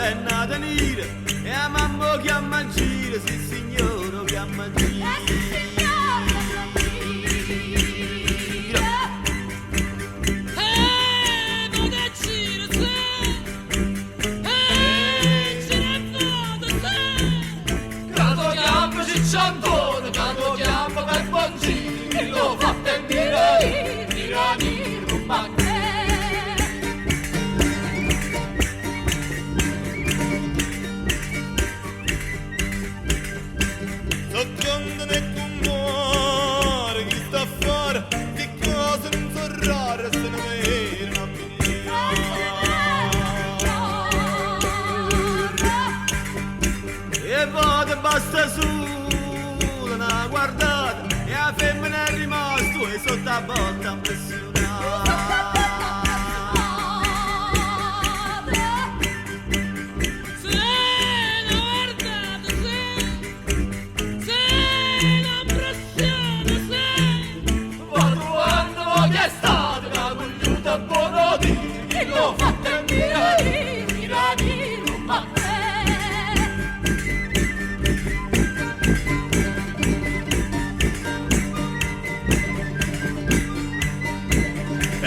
è nata nera e a mamma chiama a giro, sì signore, chiama a giro. Cicciantone, quando chiama per buon giro, lo fatto e mirani, non manca. Sottondo nel cuore, chi sta fuori, che cosa non so rare, se ne vede una E vado basta su una guardata e la femmina è rimasto e sotto la botta impressionata.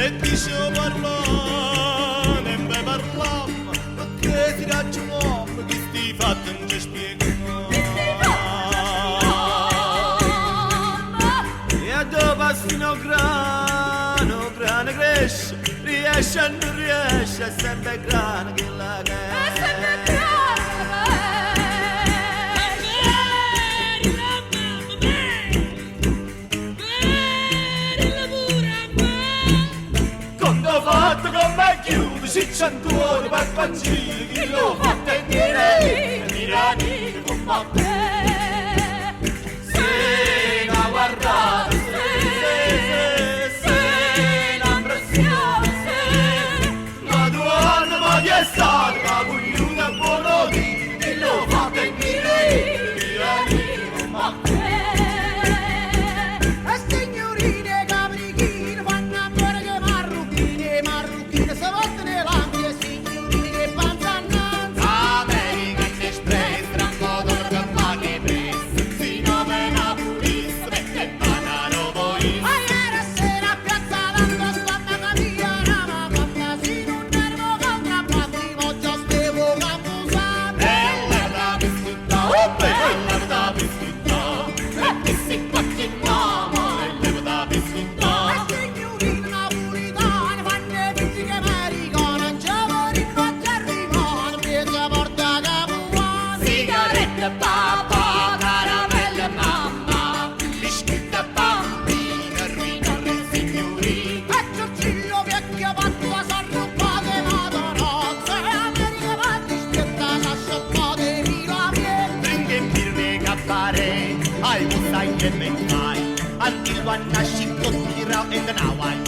E dicevo parlare, e me parlammo, perché ti raggiuniamo, che sti fatti non ci spiegano. E dopo sto grano cresce, riesce e non riesce, è sempre grano che la che Fatto con me chiudo, cicciantone, per pancini, chi lo fatto e mirani, con me. Se la guardate, se la impressione, ma tu anno ma chi è stato, ma coglione è buono di, chi lo fatto e mirani, con me. Papà, caramelle mamma, biscotti bambina, ruinano il signorino. E Giorgillo vecchio fatto s'arruppate madonozze, e America fatti spietta s'asciappate mila miele. Dringa in birre cappare, ai mustai e mentai, until one nasci tutti ra in the Hawaii.